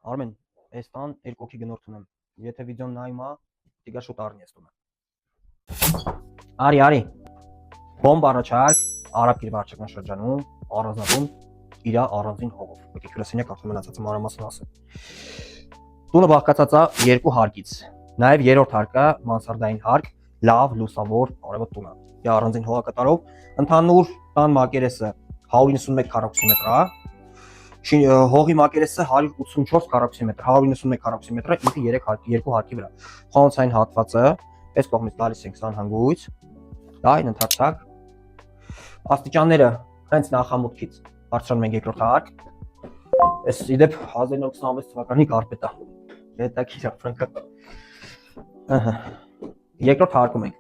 Արմեն, այս տան երկու հոգի գնորդ ունեմ։ Եթե վիդեոն նայում ա, դիգա շուտ առնի ես տունը։ Արի։ Բոմբ առաջարկ, Արաբ Գիրվարչական շրջանում, առանձնատուն, իրա առանձին հողով։ Եկեք հյուրասենյակ արդեն մնացածը մանրամասն ասեմ։ Տունը բաղկացած է երկու հարկից։ Նաև երրորդ հարկը մանսարդային հարկ, լավ լուսավոր արևոտ տուն է։ Դա առանձին հողակատարով, ընդհանուր տան մակերեսը 191 քառակուսի մետր է։ Հողի մակերեսը 184 քառակուսի մետր, 191 քառակուսի մետրը ինքը 3 հարկի, երկու հարկի վրա։ Խանութային հատվածը այս կողմից տալիս ենք 20 հանգույց։ Դա այն ընդարձակ։ Աստիճանները հենց նախամուտքից բարձրանում ենք երկրորդ հարկ։ Այս իդեպ 1926 թվականի կարպետ է։ Հետաքրքիր է ֆրանկա։ Երկրորդ հարկում ենք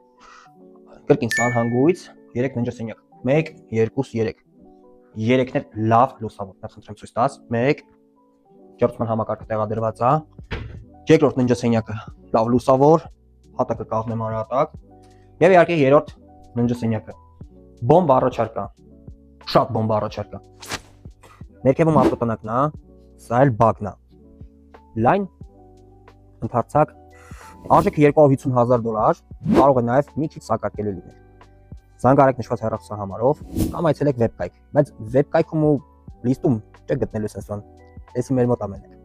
կրկին 20 հանգույց, 3 ննջասենյակ։ 1 2 3 Երեքն էլ լավ լուսավոր, նա խնդրեմ ցույց տաս։ 1 ջերմության համակարգը տեղադրված է։ Երկրորդ ննջասենյակը լավ լուսավոր, հատակը կաղնե մանրահատակ։ Եվ իհարկե երրորդ ննջասենյակը բոմբ առաջարկա, շատ բոմբ առաջարկա։ Ներքևում ավտոտնակն է, սա էլ բակն է։ Լայն ընդարձակ արժեքը $250,000, կարող է նաև մի քիչ սակարկելի լինել։ Զանգարեք նշված հեռախոսահամարով կամ այցելեք վեբկայք, բայց վեբկայքում ու լիստում չեք գտնելու sense բան։ Էսի մեր մոտ ամեն է։